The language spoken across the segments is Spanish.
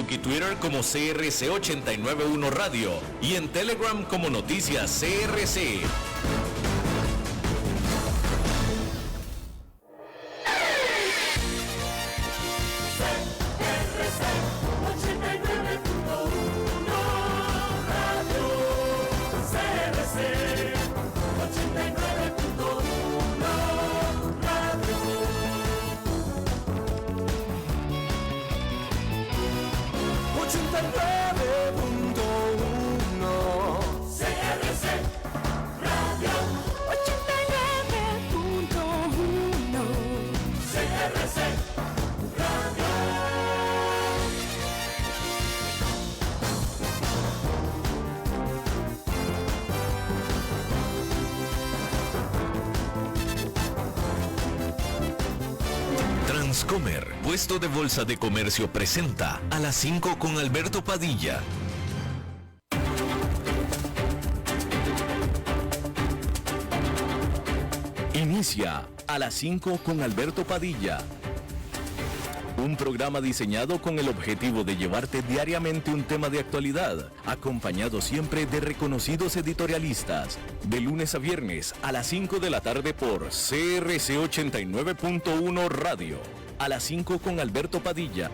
Facebook y Twitter como CRC891 Radio y en Telegram como Noticias CRC. Transcomer, puesto de bolsa de comercio, presenta a las 5 con Alberto Padilla. Inicia a las 5 con Alberto Padilla. Un programa diseñado con el objetivo de llevarte diariamente un tema de actualidad, acompañado siempre de reconocidos editorialistas, de lunes a viernes a las 5 de la tarde por CRC 89.1 Radio. A las 5 con Alberto Padilla.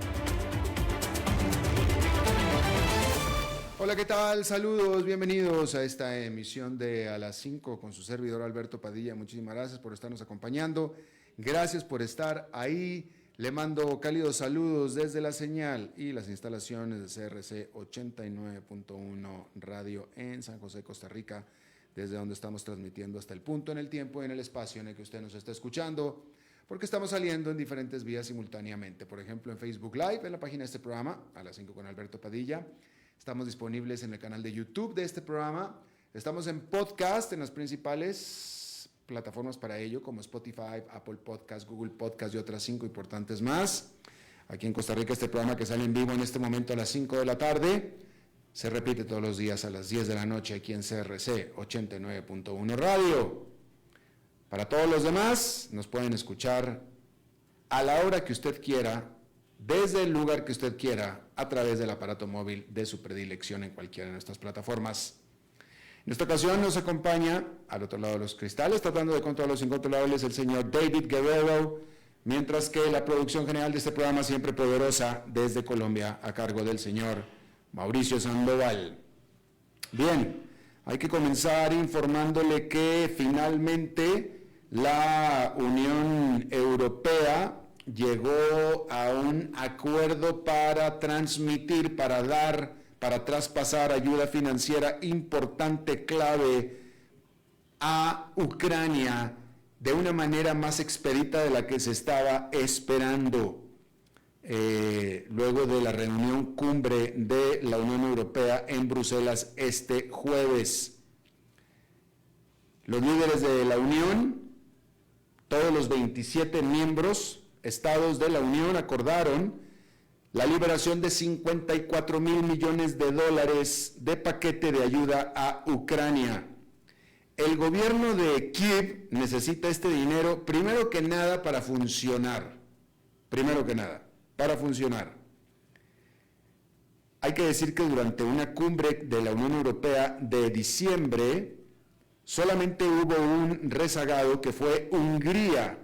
Hola, ¿qué tal? Saludos, bienvenidos a esta emisión de A las 5 con su servidor Alberto Padilla. Muchísimas gracias por estarnos acompañando. Gracias por estar ahí. Le mando cálidos saludos desde la señal y las instalaciones de CRC 89.1 Radio en San José, Costa Rica, desde donde estamos transmitiendo hasta el punto en el tiempo y en el espacio en el que usted nos está escuchando, porque estamos saliendo en diferentes vías simultáneamente. Por ejemplo, en Facebook Live, en la página de este programa, A las 5 con Alberto Padilla. Estamos disponibles en el canal de YouTube de este programa. Estamos en podcast en las principales plataformas para ello, como Spotify, Apple Podcast, Google Podcast y otras 5 importantes más. Aquí en Costa Rica, este programa que sale en vivo en este momento a las 5 de la tarde, se repite todos los días a las 10 de la noche aquí en CRC 89.1 Radio. Para todos los demás, nos pueden escuchar a la hora que usted quiera, desde el lugar que usted quiera, a través del aparato móvil de su predilección en cualquiera de nuestras plataformas. En esta ocasión nos acompaña, al otro lado de los cristales, tratando de controlar los incontrolables, el señor David Guerrero, mientras que la producción general de este programa, siempre poderosa, desde Colombia, a cargo del señor Mauricio Sandoval. Bien, hay que comenzar informándole que finalmente la Unión Europea llegó a un acuerdo para transmitir, para traspasar ayuda financiera importante, clave, a Ucrania de una manera más expedita de la que se estaba esperando, luego de la reunión cumbre de la Unión Europea en Bruselas este jueves. Los líderes de la Unión, todos los 27 estados de la Unión, acordaron la liberación de $54 mil millones de paquete de ayuda a Ucrania. El gobierno de Kiev necesita este dinero, primero que nada, para funcionar. Hay que decir que durante una cumbre de la Unión Europea de diciembre, solamente hubo un rezagado, que fue Hungría,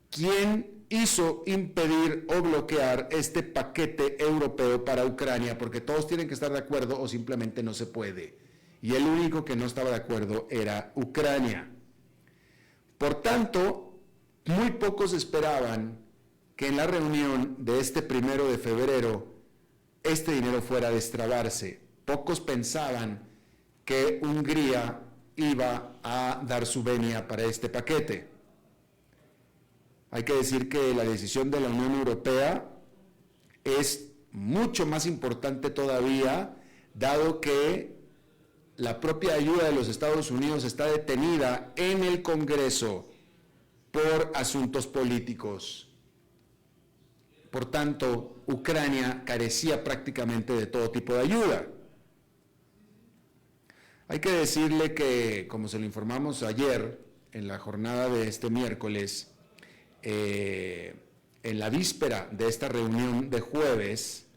quien hizo impedir o bloquear este paquete europeo para Ucrania, porque todos tienen que estar de acuerdo o simplemente no se puede. Y el único que no estaba de acuerdo era Ucrania. Por tanto, muy pocos esperaban que en la reunión de este 1 de febrero este dinero fuera a destrabarse. Pocos pensaban que Hungría iba a dar su venia para este paquete. Hay que decir que la decisión de la Unión Europea es mucho más importante todavía, dado que la propia ayuda de los Estados Unidos está detenida en el Congreso por asuntos políticos. Por tanto, Ucrania carecía prácticamente de todo tipo de ayuda. Hay que decirle que, como se lo informamos ayer, en la jornada de este miércoles, en la víspera de esta reunión de jueves,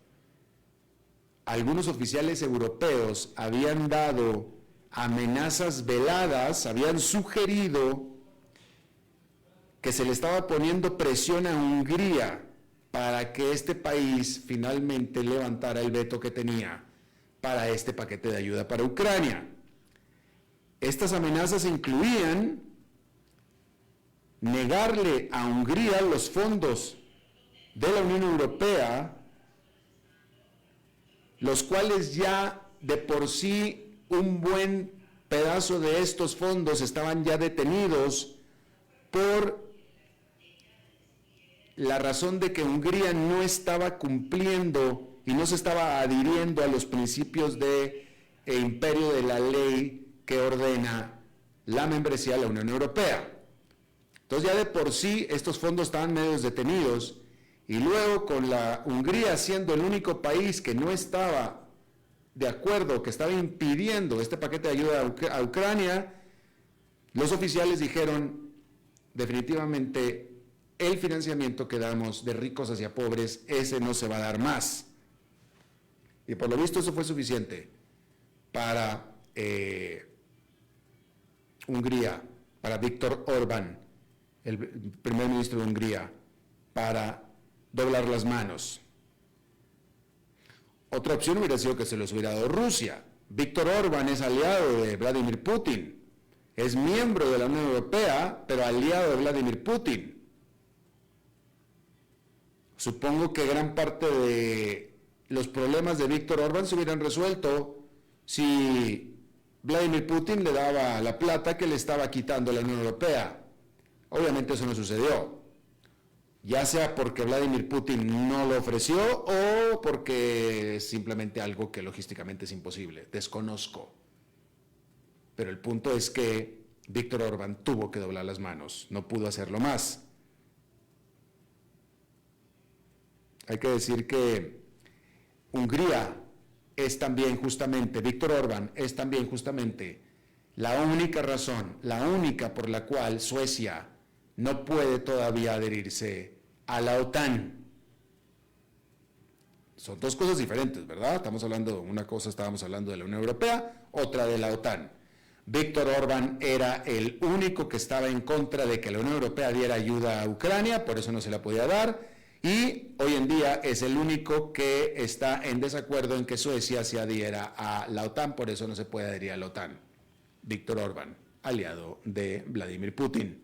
algunos oficiales europeos habían dado amenazas veladas, habían sugerido que se le estaba poniendo presión a Hungría para que este país finalmente levantara el veto que tenía para este paquete de ayuda para Ucrania. Estas amenazas incluían negarle a Hungría los fondos de la Unión Europea, los cuales ya de por sí un buen pedazo de estos fondos estaban ya detenidos por la razón de que Hungría no estaba cumpliendo y no se estaba adhiriendo a los principios de imperio de la ley que ordena la membresía de la Unión Europea. Entonces ya de por sí estos fondos estaban medio detenidos, y luego con la Hungría siendo el único país que no estaba de acuerdo, que estaba impidiendo este paquete de ayuda a Ucrania, los oficiales dijeron definitivamente el financiamiento que damos de ricos hacia pobres, ese no se va a dar más. Y por lo visto eso fue suficiente para Hungría, para Viktor Orbán, el primer ministro de Hungría, para doblar las manos. Otra opción hubiera sido que se los hubiera dado Rusia. Viktor Orbán es aliado de Vladimir Putin, es miembro de la Unión Europea, pero aliado de Vladimir Putin. Supongo que gran parte de los problemas de Viktor Orbán se hubieran resuelto si Vladimir Putin le daba la plata que le estaba quitando la Unión Europea. Obviamente eso no sucedió, ya sea porque Vladimir Putin no lo ofreció o porque es simplemente algo que logísticamente es imposible, desconozco. Pero el punto es que Viktor Orbán tuvo que doblar las manos, no pudo hacerlo más. Hay que decir que Hungría es también justamente, Viktor Orbán es también justamente la única razón, la única por la cual Suecia no puede todavía adherirse a la OTAN. Son dos cosas diferentes, ¿verdad? Estamos hablando, una cosa estábamos hablando de la Unión Europea, otra de la OTAN. Víctor Orbán era el único que estaba en contra de que la Unión Europea diera ayuda a Ucrania, por eso no se la podía dar, y hoy en día es el único que está en desacuerdo en que Suecia se adhiera a la OTAN, por eso no se puede adherir a la OTAN. Víctor Orbán, aliado de Vladimir Putin.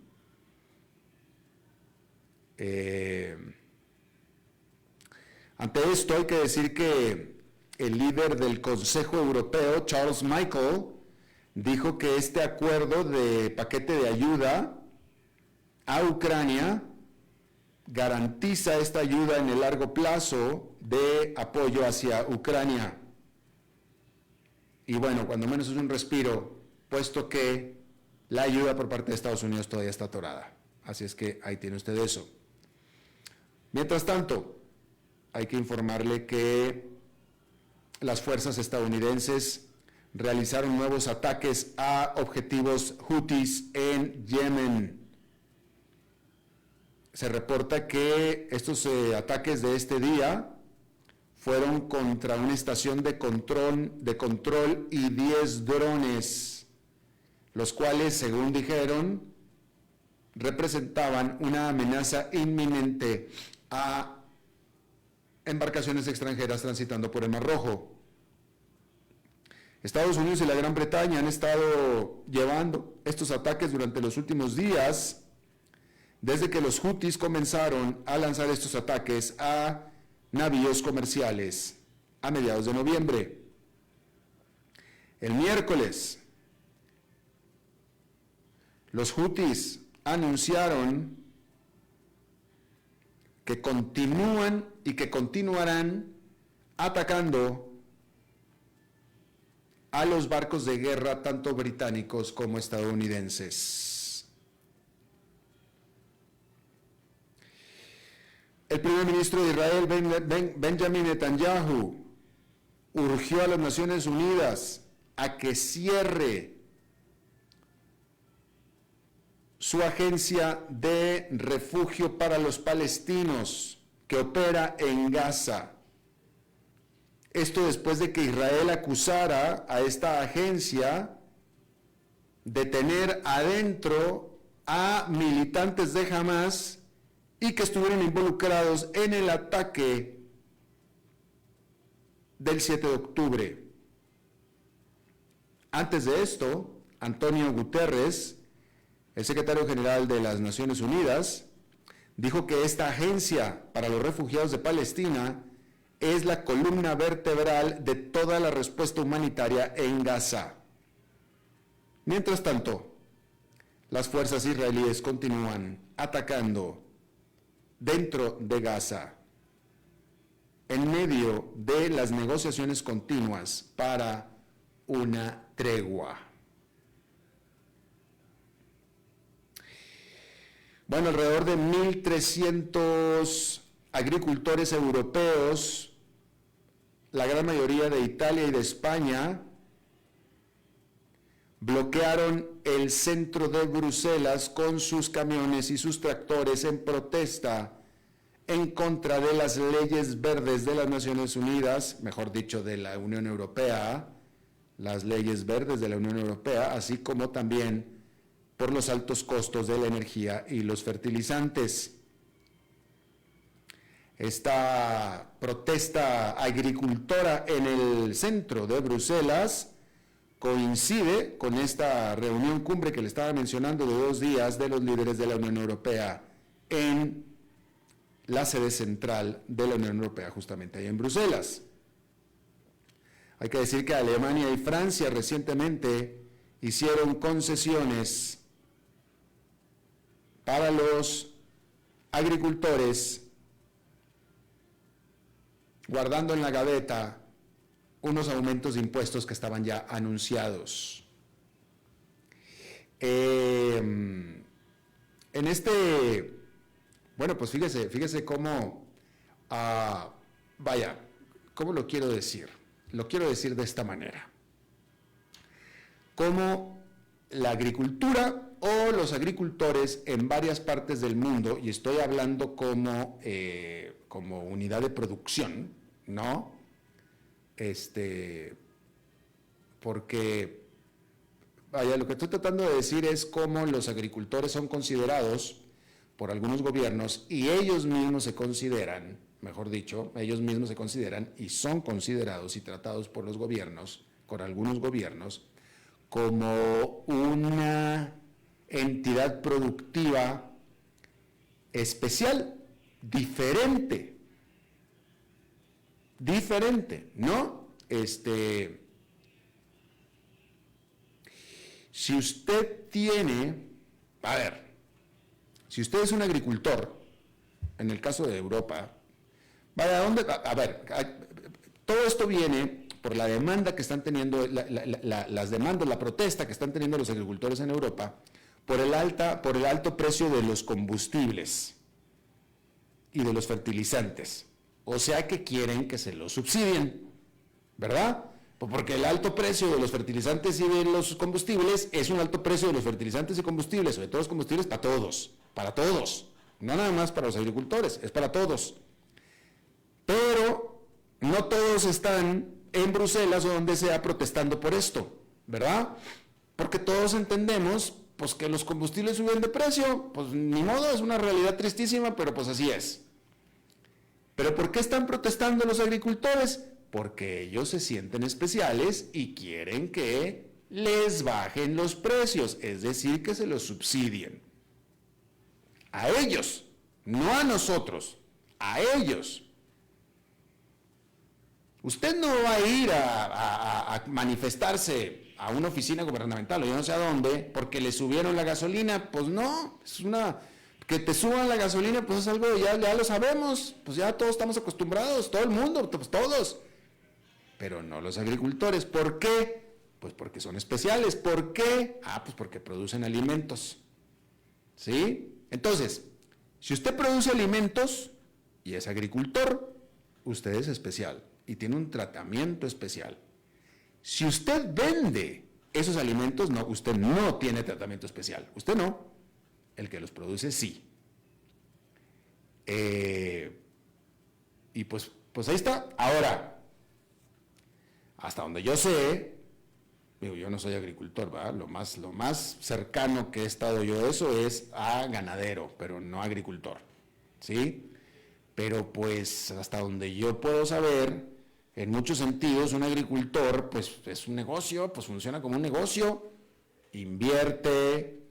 Ante esto hay que decir que el líder del Consejo Europeo, Charles Michel, dijo que este acuerdo de paquete de ayuda a Ucrania garantiza esta ayuda en el largo plazo de apoyo hacia Ucrania. Y bueno, cuando menos es un respiro, puesto que la ayuda por parte de Estados Unidos todavía está atorada. Así es que ahí tiene usted eso. Mientras tanto, hay que informarle que las fuerzas estadounidenses realizaron nuevos ataques a objetivos hutis en Yemen. Se reporta que estos ataques de este día fueron contra una estación de control y 10 drones, los cuales, según dijeron, representaban una amenaza inminente a embarcaciones extranjeras transitando por el Mar Rojo. Estados Unidos y la Gran Bretaña han estado llevando estos ataques durante los últimos días, desde que los hutis comenzaron a lanzar estos ataques a navíos comerciales a mediados de noviembre. El miércoles, los hutis anunciaron que continúan y que continuarán atacando a los barcos de guerra, tanto británicos como estadounidenses. El primer ministro de Israel, Benjamin Netanyahu, urgió a las Naciones Unidas a que cierre su agencia de refugio para los palestinos que opera en Gaza. Esto después de que Israel acusara a esta agencia de tener adentro a militantes de Hamás y que estuvieron involucrados en el ataque del 7 de octubre. Antes de esto, Antonio Guterres, el secretario general de las Naciones Unidas, dijo que esta agencia para los refugiados de Palestina es la columna vertebral de toda la respuesta humanitaria en Gaza. Mientras tanto, las fuerzas israelíes continúan atacando dentro de Gaza, en medio de las negociaciones continuas para una tregua. Bueno, alrededor de 1.300 agricultores europeos, la gran mayoría de Italia y de España, bloquearon el centro de Bruselas con sus camiones y sus tractores en protesta en contra de las leyes verdes de las Naciones Unidas, mejor dicho, de la Unión Europea, las leyes verdes de la Unión Europea, así como también por los altos costos de la energía y los fertilizantes. Esta protesta agricultora en el centro de Bruselas coincide con esta reunión cumbre que le estaba mencionando de 2 días de los líderes de la Unión Europea en la sede central de la Unión Europea, justamente ahí en Bruselas. Hay que decir que Alemania y Francia recientemente hicieron concesiones para los agricultores, guardando en la gaveta unos aumentos de impuestos que estaban ya anunciados. Pues fíjese cómo, ¿cómo lo quiero decir? Lo quiero decir de esta manera. Cómo la agricultura o los agricultores en varias partes del mundo, y estoy hablando como unidad de producción, ¿no? Porque, lo que estoy tratando de decir es cómo los agricultores son considerados por algunos gobiernos y ellos mismos se consideran, mejor dicho, ellos mismos se consideran y son considerados y tratados por los gobiernos, por algunos gobiernos, como una entidad productiva especial, diferente, ¿no? Si usted tiene, si usted es un agricultor, en el caso de Europa, todo esto viene por la demanda que están teniendo, las demandas, la protesta que están teniendo los agricultores en Europa, por el alto precio de los combustibles y de los fertilizantes. O sea que quieren que se los subsidien, ¿verdad? Porque el alto precio de los fertilizantes y de los combustibles es un alto precio de los fertilizantes y combustibles, sobre todo los combustibles para todos, no nada más para los agricultores, es para todos. Pero no todos están en Bruselas o donde sea protestando por esto, ¿verdad? Porque todos entendemos pues que los combustibles suben de precio, pues ni modo, es una realidad tristísima, pero pues así es. ¿Pero por qué están protestando los agricultores? Porque ellos se sienten especiales y quieren que les bajen los precios, es decir, que se los subsidien. A ellos, no a nosotros, a ellos. Usted no va a ir a manifestarse a una oficina gubernamental o yo no sé a dónde porque le subieron la gasolina, pues no, que te suban la gasolina, pues es algo, ya lo sabemos, pues ya todos estamos acostumbrados, todo el mundo, pues todos, pero no los agricultores. ¿Por qué? Pues porque son especiales. ¿Por qué? Pues porque producen alimentos, ¿sí? Entonces, si usted produce alimentos y es agricultor, usted es especial y tiene un tratamiento especial. Si usted vende esos alimentos, no, usted no tiene tratamiento especial, usted no. El que los produce, sí. Y pues ahí está. Ahora, hasta donde yo sé, digo, yo no soy agricultor, ¿verdad? Lo más cercano que he estado yo a eso es a ganadero, pero no agricultor, ¿sí? Pero pues hasta donde yo puedo saber, en muchos sentidos, un agricultor pues es un negocio, pues funciona como un negocio, invierte,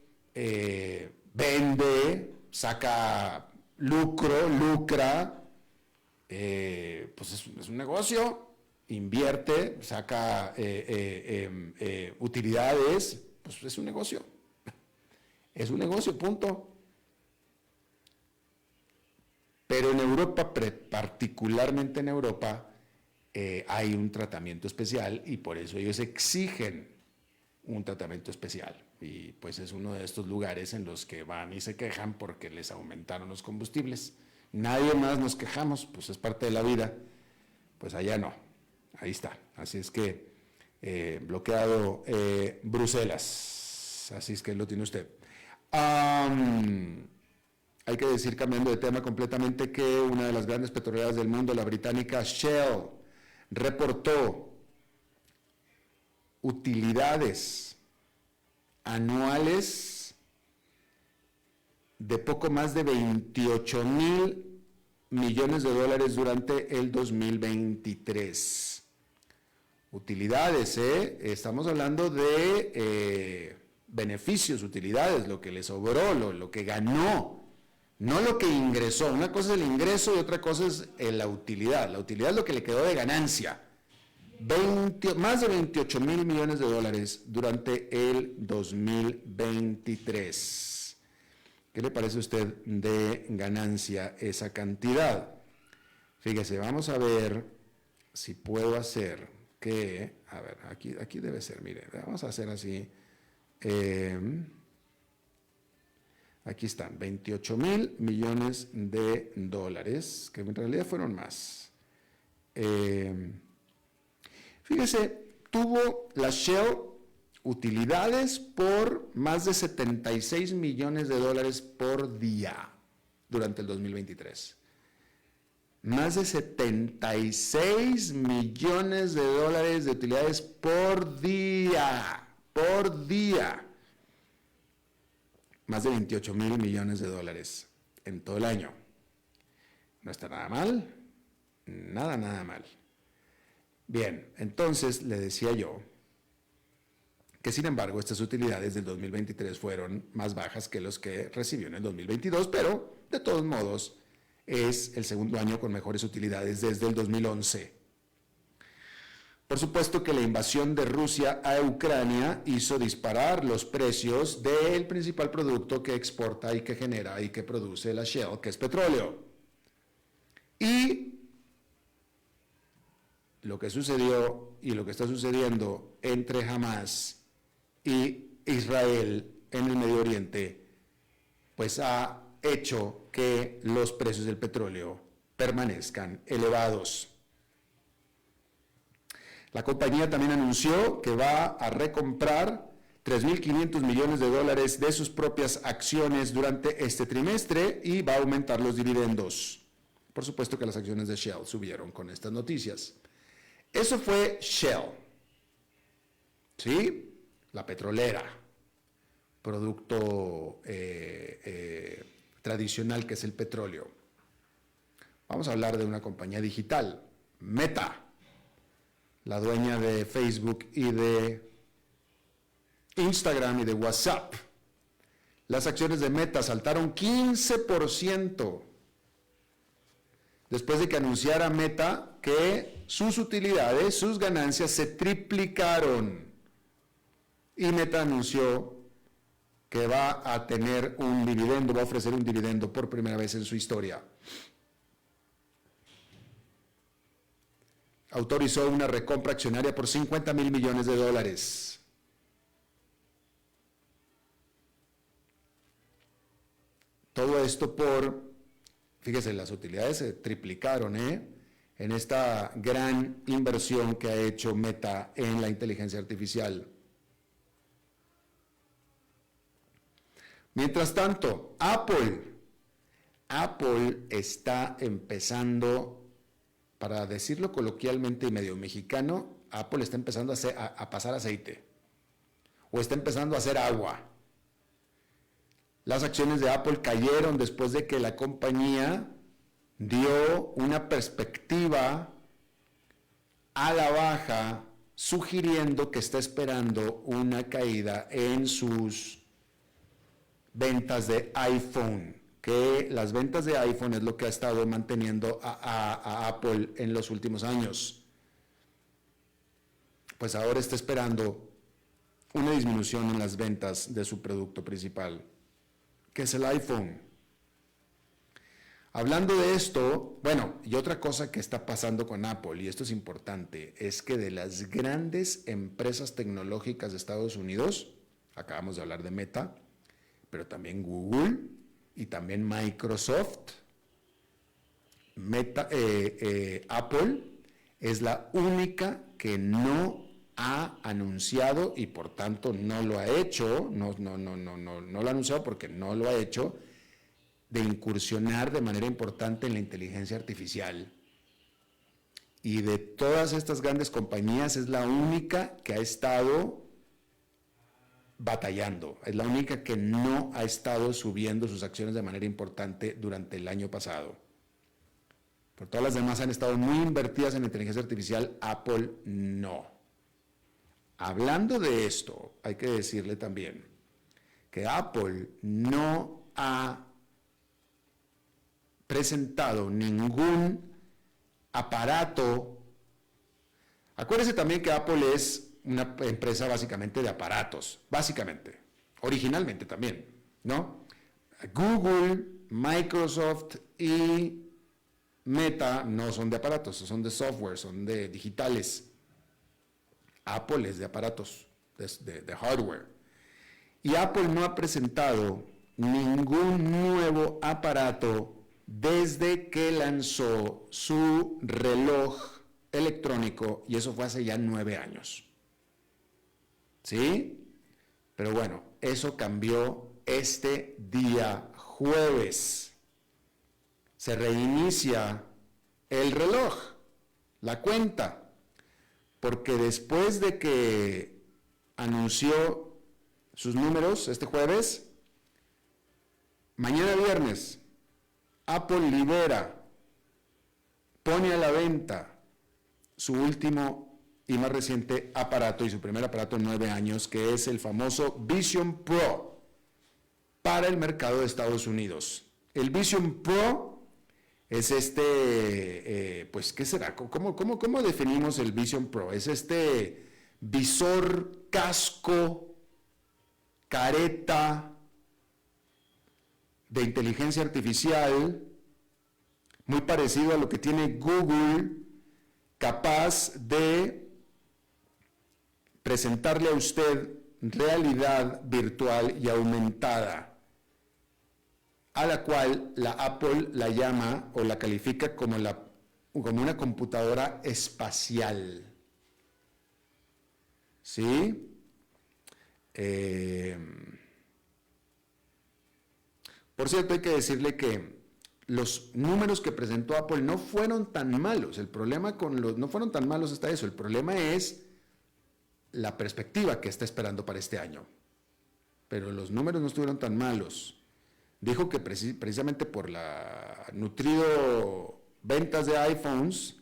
vende, saca lucra, pues es un negocio, invierte, saca utilidades, pues es un negocio, punto. Pero en Europa, particularmente en Europa, hay un tratamiento especial y por eso ellos exigen un tratamiento especial. Y pues es uno de estos lugares en los que van y se quejan porque les aumentaron los combustibles. Nadie más nos quejamos, pues es parte de la vida. Pues allá no, ahí está. Así es que bloqueado Bruselas, así es que lo tiene usted. Hay que decir, cambiando de tema completamente, que una de las grandes petroleras del mundo, la británica Shell, reportó utilidades anuales de poco más de 28,000 millones de dólares durante el 2023. Utilidades, estamos hablando de beneficios, utilidades, lo que le sobró, lo que ganó. No lo que ingresó. Una cosa es el ingreso y otra cosa es la utilidad. La utilidad es lo que le quedó de ganancia. Más de 28,000 millones de dólares durante el 2023. ¿Qué le parece a usted de ganancia esa cantidad? Fíjese, vamos a ver si puedo hacer que... A ver, aquí debe ser, mire, vamos a hacer así... Aquí están, 28,000 millones de dólares, que en realidad fueron más. Fíjese, tuvo la Shell utilidades por más de 76 millones de dólares por día durante el 2023. Más de 76 millones de dólares de utilidades por día. Más de 28,000 millones de dólares en todo el año. No está nada mal, nada mal. Bien, entonces le decía yo que sin embargo estas utilidades del 2023 fueron más bajas que los que recibió en el 2022, pero de todos modos es el segundo año con mejores utilidades desde el 2011. Por supuesto que la invasión de Rusia a Ucrania hizo disparar los precios del principal producto que exporta y que genera y que produce la Shell, que es petróleo. Y lo que sucedió y lo que está sucediendo entre Hamas y Israel en el Medio Oriente, pues ha hecho que los precios del petróleo permanezcan elevados. La compañía también anunció que va a recomprar 3.500 millones de dólares de sus propias acciones durante este trimestre y va a aumentar los dividendos. Por supuesto que las acciones de Shell subieron con estas noticias. Eso fue Shell, ¿sí? La petrolera, producto tradicional que es el petróleo. Vamos a hablar de una compañía digital, Meta, la dueña de Facebook y de Instagram y de WhatsApp. Las acciones de Meta saltaron 15% después de que anunciara Meta que sus utilidades, sus ganancias se triplicaron. Y Meta anunció que va a tener un dividendo, va a ofrecer un dividendo por primera vez en su historia. Autorizó una recompra accionaria por 50,000 millones de dólares. Todo esto fíjese, las utilidades se triplicaron, en esta gran inversión que ha hecho Meta en la inteligencia artificial. Mientras tanto, Apple está empezando para decirlo coloquialmente y medio mexicano, Apple está empezando a pasar aceite o está empezando a hacer agua. Las acciones de Apple cayeron después de que la compañía dio una perspectiva a la baja, sugiriendo que está esperando una caída en sus ventas de iPhone, que las ventas de iPhone es lo que ha estado manteniendo a Apple en los últimos años. Pues ahora está esperando una disminución en las ventas de su producto principal, que es el iPhone. Hablando de esto, bueno, y otra cosa que está pasando con Apple, y esto es importante, es que de las grandes empresas tecnológicas de Estados Unidos, acabamos de hablar de Meta, pero también Google y también Microsoft, Apple es la única que no ha anunciado y por tanto no lo ha hecho, no lo ha anunciado porque no lo ha hecho, de incursionar de manera importante en la inteligencia artificial. Y de todas estas grandes compañías es la única que ha estado batallando, es la única que no ha estado subiendo sus acciones de manera importante durante el año pasado. Por todas las demás han estado muy invertidas en inteligencia artificial, Apple no. Hablando de esto, hay que decirle también que Apple no ha presentado ningún aparato. Acuérdense también que Apple es una empresa básicamente de aparatos, básicamente, originalmente también, ¿no? Google, Microsoft y Meta no son de aparatos, son de software, son de digitales. Apple es de aparatos, de hardware. Y Apple no ha presentado ningún nuevo aparato desde que lanzó su reloj electrónico, y eso fue hace ya 9 años. ¿Sí? Pero bueno, eso cambió este día jueves. Se reinicia el reloj, la cuenta, porque después de que anunció sus números este jueves, mañana viernes, Apple libera, pone a la venta su último y más reciente aparato y su primer aparato en 9 años, que es el famoso Vision Pro para el mercado de Estados Unidos. El Vision Pro es pues, ¿qué será? ¿Cómo definimos el Vision Pro? Es este visor, casco, careta de inteligencia artificial, muy parecido a lo que tiene Google, capaz de presentarle a usted realidad virtual y aumentada, a la cual la Apple la llama o la califica como una computadora espacial. ¿Sí? Por cierto, hay que decirle que los números que presentó Apple no fueron tan malos. El problema no fueron tan malos hasta eso. El problema es la perspectiva que está esperando para este año. Pero los números no estuvieron tan malos. Dijo que precisamente por la nutrido ventas de iPhones,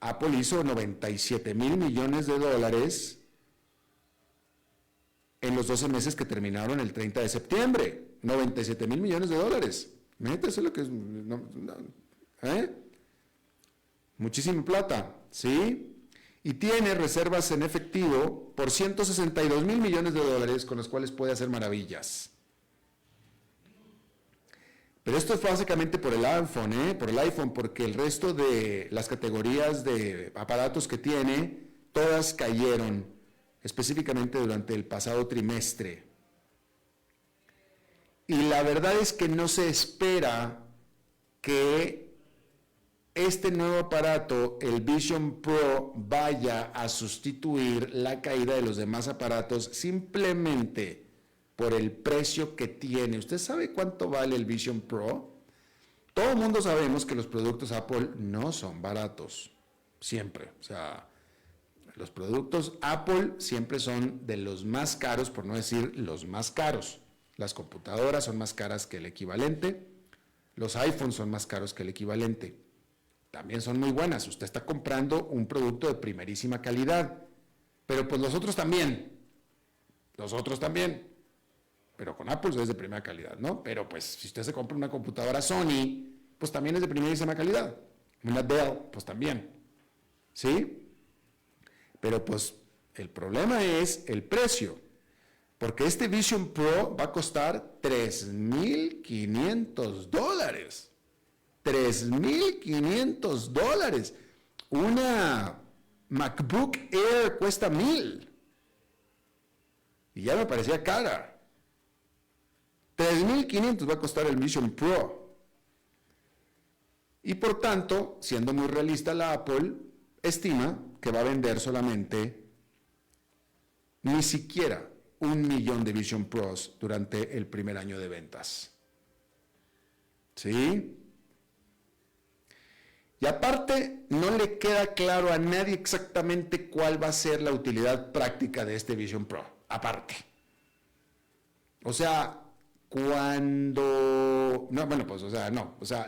Apple hizo $97,000 millones en los 12 meses que terminaron el 30 de septiembre. $97,000 millones. Imagínate, eso es lo que es. Muchísima plata, ¿sí? Y tiene reservas en efectivo por $162,000 millones con los cuales puede hacer maravillas. Pero esto fue básicamente por el iPhone, porque el resto de las categorías de aparatos que tiene, todas cayeron, específicamente durante el pasado trimestre. Y la verdad es que no se espera que este nuevo aparato, el Vision Pro, vaya a sustituir la caída de los demás aparatos simplemente por el precio que tiene. ¿Usted sabe cuánto vale el Vision Pro? todo el mundo sabemos que los productos Apple no son baratos, siempre. O sea, los productos Apple siempre son de los más caros, por no decir los más caros. Las computadoras son más caras que el equivalente, los iPhones son más caros que el equivalente. También son muy buenas, usted está comprando un producto de primerísima calidad, pero pues los otros también, pero con Apple es de primera calidad, ¿no? Pero pues si usted se compra una computadora Sony, pues también es de primerísima calidad, una Dell, pues también, ¿sí? Pero pues el problema es el precio, porque este Vision Pro va a costar $3,500. $3,500. Una MacBook Air cuesta $1,000. Y ya me parecía cara. $3,500 va a costar el Vision Pro. Y por tanto, siendo muy realista, la Apple estima que va a vender solamente ni siquiera 1 millón de Vision Pros durante el primer año de ventas. ¿Sí? Y aparte, no le queda claro a nadie exactamente cuál va a ser la utilidad práctica de este Vision Pro. Aparte. O sea,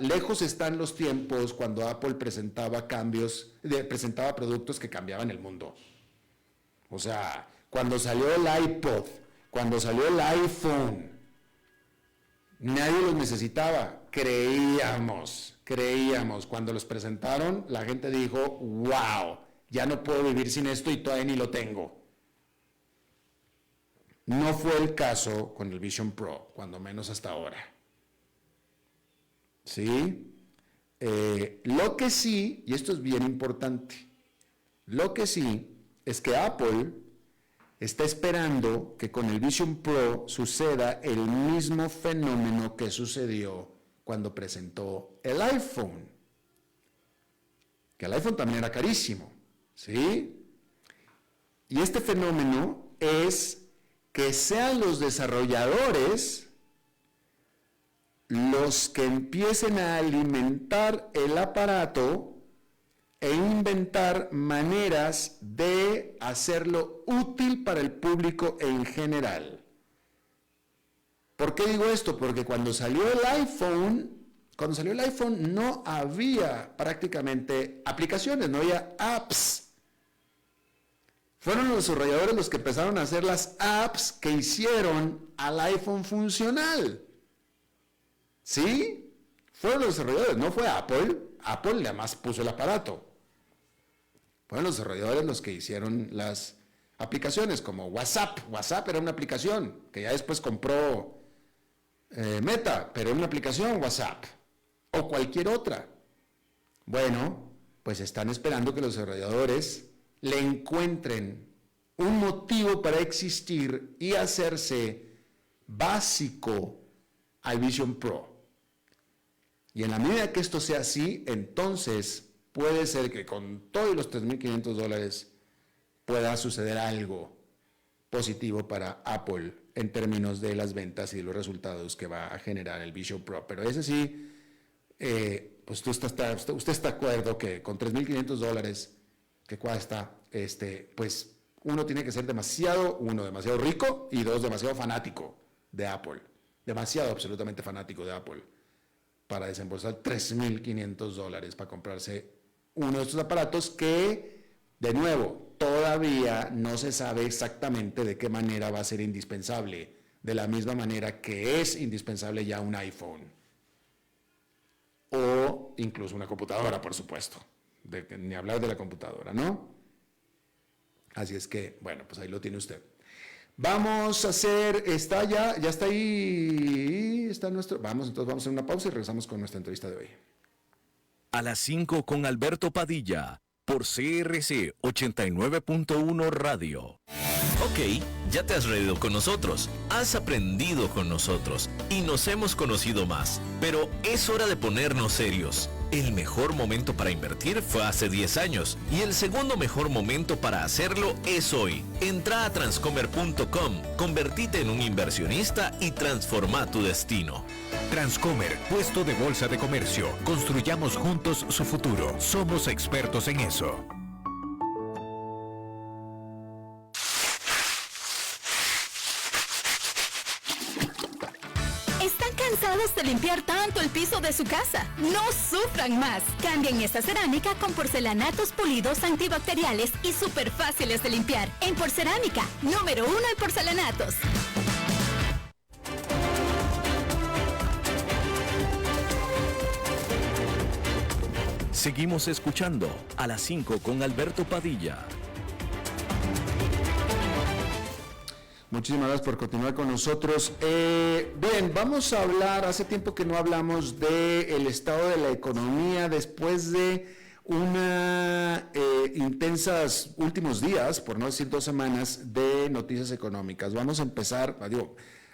lejos están los tiempos cuando Apple presentaba productos que cambiaban el mundo. O sea, cuando salió el iPod, cuando salió el iPhone, nadie los necesitaba, creíamos, cuando los presentaron, la gente dijo, wow, ya no puedo vivir sin esto y todavía ni lo tengo. No fue el caso con el Vision Pro, cuando menos hasta ahora. ¿Sí? Lo que sí, y esto es bien importante, lo que sí es que Apple está esperando que con el Vision Pro suceda el mismo fenómeno que sucedió cuando presentó el iPhone. Que el iPhone también era carísimo, ¿sí? Y este fenómeno es que sean los desarrolladores los que empiecen a alimentar el aparato e inventar maneras de hacerlo útil para el público en general. ¿Por qué digo esto? Porque cuando salió el iPhone no había prácticamente aplicaciones, no había apps. Fueron los desarrolladores los que empezaron a hacer las apps que hicieron al iPhone funcional. ¿Sí? Fueron los desarrolladores, no fue Apple. Apple nada más puso el aparato. Fueron los desarrolladores los que hicieron las aplicaciones, como WhatsApp. WhatsApp era una aplicación que ya después compró Meta, pero era una aplicación WhatsApp. O cualquier otra. Bueno, pues están esperando que los desarrolladores le encuentren un motivo para existir y hacerse básico al Vision Pro. Y en la medida que esto sea así, entonces puede ser que con todos los $3,500 pueda suceder algo positivo para Apple en términos de las ventas y de los resultados que va a generar el Vision Pro. Pero ese sí, pues usted está de acuerdo que con $3,500 que cuesta, pues uno tiene que ser demasiado rico y dos, demasiado fanático de Apple. Demasiado absolutamente fanático de Apple para desembolsar $3,500 para comprarse uno de estos aparatos que, de nuevo, todavía no se sabe exactamente de qué manera va a ser indispensable, de la misma manera que es indispensable ya un iPhone o incluso una computadora, por supuesto, ni hablar de la computadora, ¿no? Así es que, bueno, pues ahí lo tiene usted. Vamos a hacer, ya está ahí, entonces vamos a hacer una pausa y regresamos con nuestra entrevista de hoy. A las 5 con Alberto Padilla, por CRC 89.1 Radio. Ok, ya te has reído con nosotros, has aprendido con nosotros y nos hemos conocido más, pero es hora de ponernos serios. El mejor momento para invertir fue hace 10 años y el segundo mejor momento para hacerlo es hoy. Entra a transcomer.com, convertite en un inversionista y transforma tu destino. Transcomer, puesto de bolsa de comercio. Construyamos juntos su futuro. Somos expertos en eso. ¿Están cansados de limpiar tanto el piso de su casa? No sufran más. Cambien esta cerámica con porcelanatos pulidos antibacteriales y súper fáciles de limpiar. En Porcerámica, número 1 en porcelanatos. Seguimos escuchando a las 5 con Alberto Padilla. Muchísimas gracias por continuar con nosotros. Bien, vamos a hablar, hace tiempo que no hablamos del estado de la economía después de una intensas últimos días, por no decir 2 semanas, de noticias económicas. Vamos a empezar,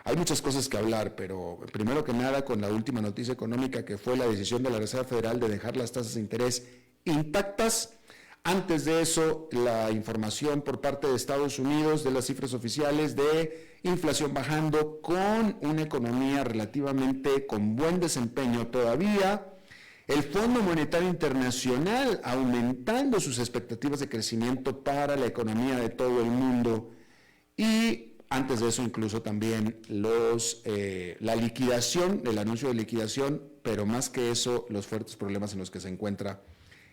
hay muchas cosas que hablar, pero primero que nada con la última noticia económica, que fue la decisión de la Reserva Federal de dejar las tasas de interés intactas. Antes de eso, la información por parte de Estados Unidos de las cifras oficiales de inflación bajando, con una economía relativamente con buen desempeño todavía. El Fondo Monetario Internacional aumentando sus expectativas de crecimiento para la economía de todo el mundo. Y antes de eso incluso también la liquidación, el anuncio de liquidación, pero más que eso, los fuertes problemas en los que se encuentra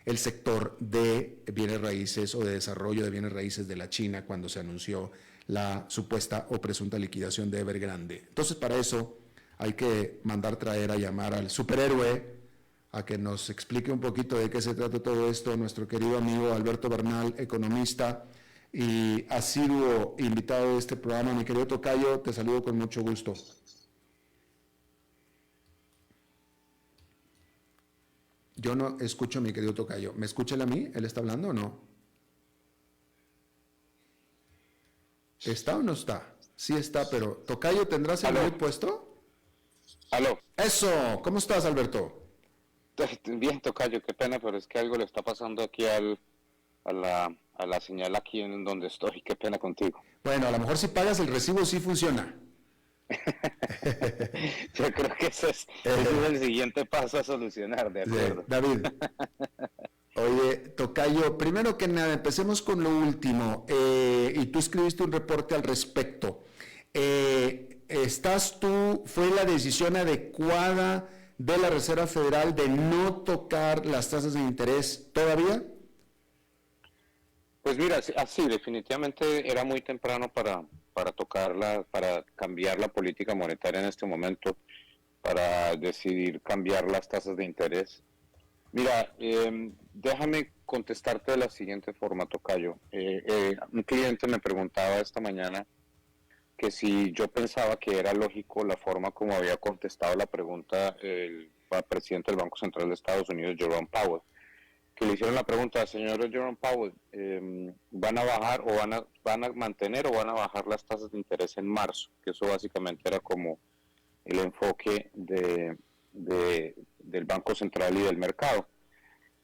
el sector de bienes raíces o de desarrollo de bienes raíces de la China cuando se anunció la supuesta o presunta liquidación de Evergrande. Entonces, para eso hay que mandar traer a llamar al superhéroe a que nos explique un poquito de qué se trata todo esto, nuestro querido amigo Alberto Bernal, economista y asiduo invitado de este programa. Mi querido tocayo, te saludo con mucho gusto. Yo no escucho a mi querido tocayo. ¿Me escucha él a mí? ¿Él está hablando o no? ¿Está o no está? Sí está, pero tocayo, ¿tendrás el mute puesto? Aló. Eso, ¿cómo estás, Alberto? Bien, tocayo, qué pena, pero es que algo le está pasando aquí a la señal aquí en donde estoy. Qué pena contigo. Bueno, a lo mejor si pagas el recibo sí funciona. Yo creo que ese es el siguiente paso a solucionar, ¿de acuerdo? Sí, David. Oye, tocayo, primero que nada, empecemos con lo último. Y tú escribiste un reporte al respecto. ¿Fue la decisión adecuada de la Reserva Federal de no tocar las tasas de interés todavía? Pues mira, sí, definitivamente era muy temprano para tocarla, para cambiar la política monetaria en este momento, para decidir cambiar las tasas de interés. Mira, déjame contestarte de la siguiente forma, tocayo. Un cliente me preguntaba esta mañana que si yo pensaba que era lógico la forma como había contestado la pregunta el presidente del Banco Central de Estados Unidos, Jerome Powell, que le hicieron la pregunta, señor Jerome Powell, ¿van a bajar o van a mantener o van a bajar las tasas de interés en marzo? Que eso básicamente era como el enfoque del Banco Central y del mercado.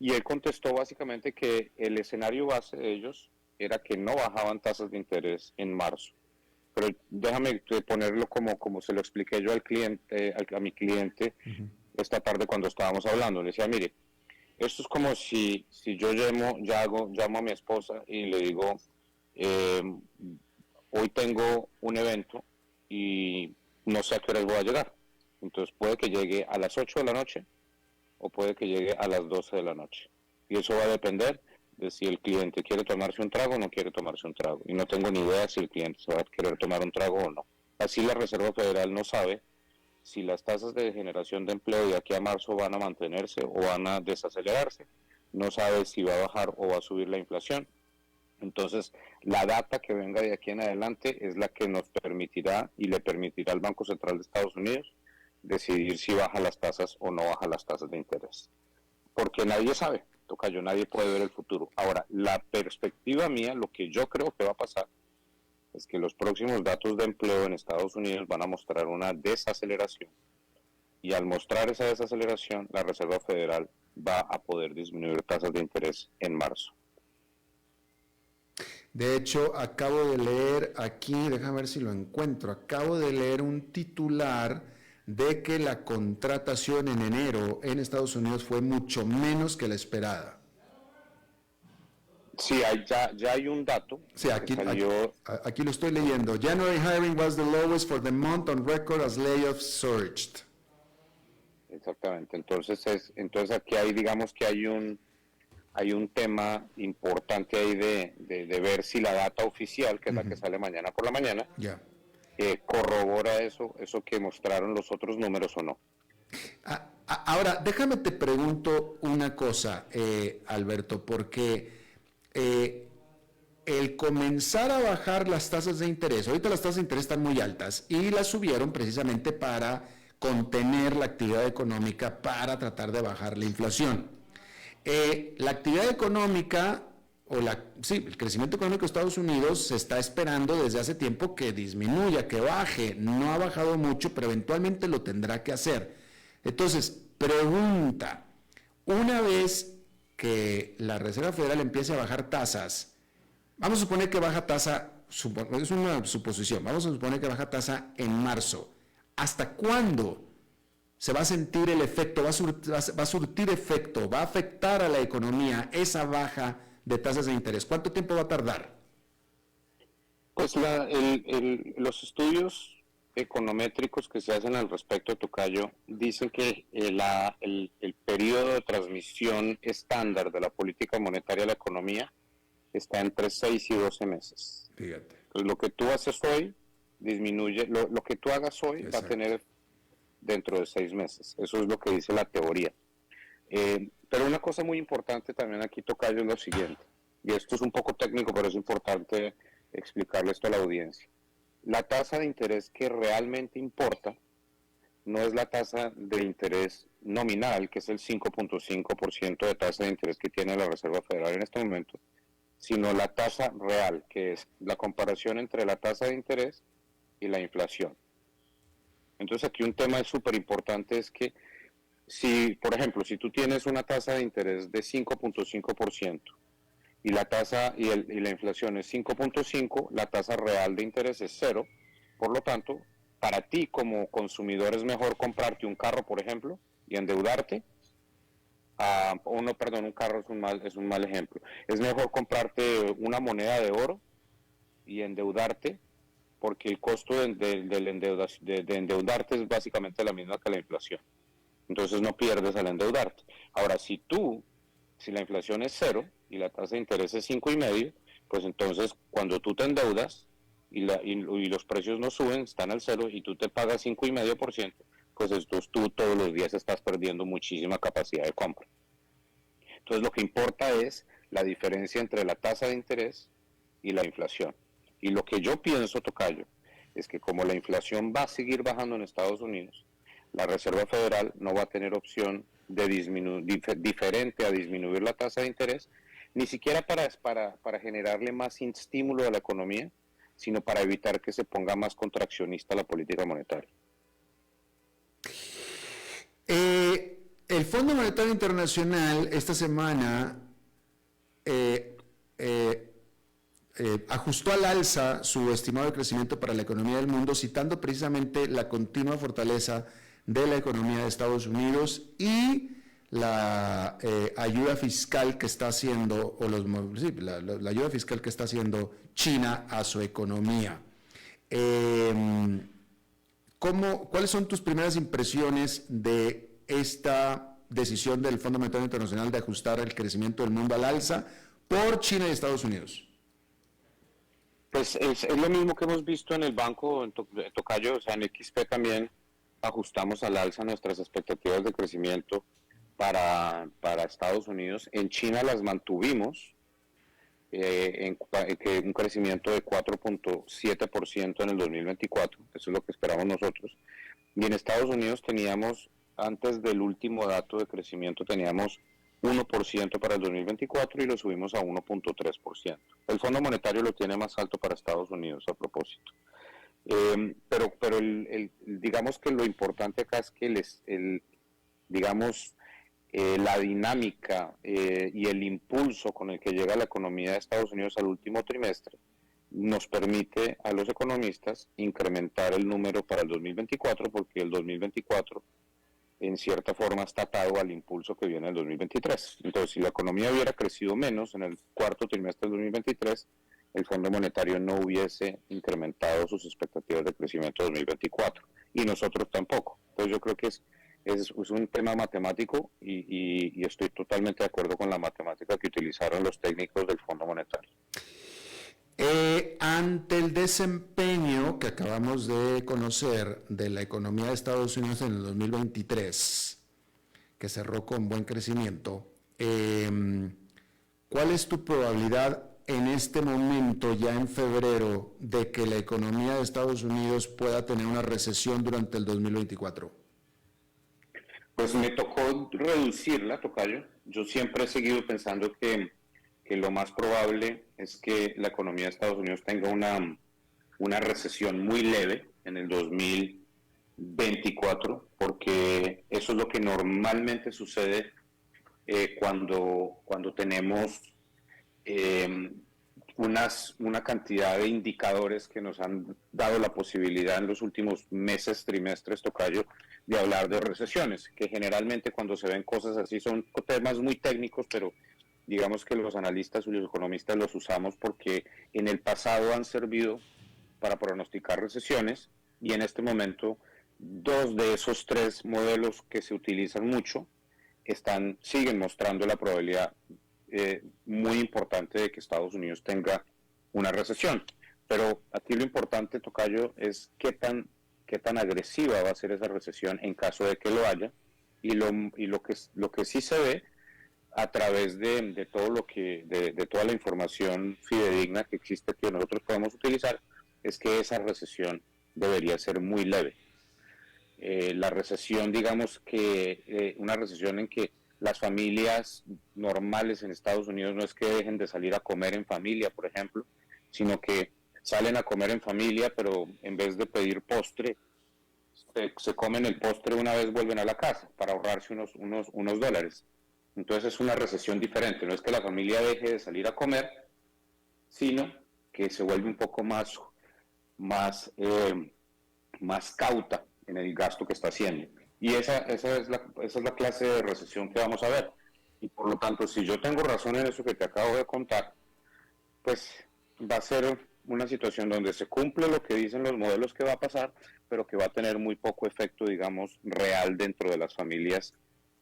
Y él contestó básicamente que el escenario base de ellos era que no bajaban tasas de interés en marzo. Pero déjame ponerlo como se lo expliqué yo al cliente, a mi cliente esta tarde cuando estábamos hablando. Le decía, mire, esto es como si yo llamo a mi esposa y le digo, hoy tengo un evento y no sé a qué hora voy a llegar. Entonces puede que llegue a las 8 de la noche o puede que llegue a las 12 de la noche. Y eso va a depender de si el cliente quiere tomarse un trago o no quiere tomarse un trago. Y no tengo ni idea si el cliente se va a querer tomar un trago o no. Así la Reserva Federal no sabe si las tasas de generación de empleo de aquí a marzo van a mantenerse o van a desacelerarse. No sabe si va a bajar o va a subir la inflación. Entonces, la data que venga de aquí en adelante es la que nos permitirá y le permitirá al Banco Central de Estados Unidos decidir si baja las tasas o no baja las tasas de interés. Porque nadie sabe, tocayo, nadie puede ver el futuro. Ahora, la perspectiva mía, lo que yo creo que va a pasar, es que los próximos datos de empleo en Estados Unidos van a mostrar una desaceleración. Y al mostrar esa desaceleración, la Reserva Federal va a poder disminuir tasas de interés en marzo. De hecho, acabo de leer aquí, déjame ver si lo encuentro, acabo de leer un titular de que la contratación en enero en Estados Unidos fue mucho menos que la esperada. Sí, ya hay un dato. Sí, aquí salió... lo estoy leyendo. January hiring was the lowest for the month on record as layoffs surged. Exactamente. Entonces aquí hay, digamos que hay un tema importante ahí de ver si la data oficial, que es la que sale mañana por la mañana, corrobora eso que mostraron los otros números o no. Ahora, déjame te pregunto una cosa, Alberto, porque el comenzar a bajar las tasas de interés, ahorita las tasas de interés están muy altas y las subieron precisamente para contener la actividad económica, para tratar de bajar la inflación. La actividad económica, el crecimiento económico de Estados Unidos se está esperando desde hace tiempo que disminuya, que baje. No ha bajado mucho, pero eventualmente lo tendrá que hacer. Entonces, pregunta, una vez que la Reserva Federal empiece a bajar tasas, vamos a suponer que baja tasa, es una suposición, vamos a suponer que baja tasa en marzo. ¿Hasta cuándo se va a sentir el efecto, va a surtir efecto, va a afectar a la economía esa baja de tasas de interés? ¿Cuánto tiempo va a tardar? Pues los estudios econométricos que se hacen al respecto, tocayo, dicen que el periodo de transmisión estándar de la política monetaria a la economía está entre 6 y 12 meses. Fíjate. Entonces, lo que tú haces hoy disminuye, lo que tú hagas hoy Exacto. va a tener dentro de 6 meses. Eso es lo que dice la teoría. Pero una cosa muy importante también aquí, tocayo, es lo siguiente, y esto es un poco técnico, pero es importante explicarle esto a la audiencia. La tasa de interés que realmente importa no es la tasa de interés nominal, que es el 5.5% de tasa de interés que tiene la Reserva Federal en este momento, sino la tasa real, que es la comparación entre la tasa de interés y la inflación. Entonces aquí un tema súper importante es que si, por ejemplo, si tú tienes una tasa de interés de 5.5%, y la tasa y la inflación es 5.5, la tasa real de interés es 0. Por lo tanto, para ti como consumidor es mejor comprarte un carro, por ejemplo, y endeudarte. Un carro es un mal ejemplo. Es mejor comprarte una moneda de oro y endeudarte, porque el costo de endeudarte es básicamente la misma que la inflación. Entonces no pierdes al endeudarte. Ahora, si la inflación es 0 y la tasa de interés es 5.5, pues entonces cuando tú te endeudas y los precios no suben, están al 0 y tú te pagas 5.5%, pues entonces tú todos los días estás perdiendo muchísima capacidad de compra. Entonces lo que importa es la diferencia entre la tasa de interés y la inflación. Y lo que yo pienso, tocayo, es que como la inflación va a seguir bajando en Estados Unidos, la Reserva Federal no va a tener opción de diferente a disminuir la tasa de interés, ni siquiera para generarle más estímulo a la economía, sino para evitar que se ponga más contraccionista la política monetaria. El Fondo Monetario Internacional esta semana ajustó al alza su estimado de crecimiento para la economía del mundo, citando precisamente la continua fortaleza de la economía de Estados Unidos y la ayuda fiscal que está haciendo, la ayuda fiscal que está haciendo China a su economía. ¿Cuáles son tus primeras impresiones de esta decisión del Fondo Monetario Internacional de ajustar el crecimiento del mundo al alza por China y Estados Unidos? Pues es lo mismo que hemos visto en el banco, en tocayo, o sea, en XP también ajustamos al alza nuestras expectativas de crecimiento para Estados Unidos. En China las mantuvimos en un crecimiento de 4.7% en el 2024, eso es lo que esperamos nosotros. Y en Estados Unidos teníamos, antes del último dato de crecimiento, teníamos 1% para el 2024 y lo subimos a 1.3%. El Fondo Monetario lo tiene más alto para Estados Unidos a propósito. Pero digamos que lo importante acá es que la dinámica y el impulso con el que llega la economía de Estados Unidos al último trimestre nos permite a los economistas incrementar el número para el 2024, porque el 2024 en cierta forma está atado al impulso que viene el 2023. Entonces, si la economía hubiera crecido menos en el cuarto trimestre del 2023, el Fondo Monetario no hubiese incrementado sus expectativas de crecimiento 2024, y nosotros tampoco. Entonces yo creo que es un tema matemático y estoy totalmente de acuerdo con la matemática que utilizaron los técnicos del Fondo Monetario. Ante el desempeño que acabamos de conocer de la economía de Estados Unidos en el 2023, que cerró con buen crecimiento, ¿cuál es tu probabilidad en este momento, ya en febrero, de que la economía de Estados Unidos pueda tener una recesión durante el 2024? Pues me tocó reducirla, tocayo. Yo siempre he seguido pensando que lo más probable es que la economía de Estados Unidos tenga una recesión muy leve en el 2024, porque eso es lo que normalmente sucede cuando tenemos una cantidad de indicadores que nos han dado la posibilidad en los últimos meses, trimestres, tocayo, de hablar de recesiones, que generalmente cuando se ven cosas así son temas muy técnicos, pero digamos que los analistas y los economistas los usamos porque en el pasado han servido para pronosticar recesiones, y en este momento 2 de esos 3 modelos que se utilizan mucho siguen mostrando la probabilidad muy importante de que Estados Unidos tenga una recesión. Pero aquí lo importante, tocayo, es qué tan agresiva va a ser esa recesión en caso de que lo haya, y lo que sí se ve a través de todo de toda la información fidedigna que existe, que nosotros podemos utilizar, es que esa recesión debería ser muy leve. La recesión, digamos que una recesión en que las familias normales en Estados Unidos no es que dejen de salir a comer en familia, por ejemplo, sino que salen a comer en familia, pero en vez de pedir postre, se comen el postre una vez vuelven a la casa para ahorrarse unos dólares. Entonces es una recesión diferente, no es que la familia deje de salir a comer, sino que se vuelve un poco más cauta en el gasto que está haciendo. Y esa es la clase de recesión que vamos a ver. Y por lo tanto, si yo tengo razón en eso que te acabo de contar, pues va a ser una situación donde se cumple lo que dicen los modelos que va a pasar, pero que va a tener muy poco efecto, digamos, real dentro de las familias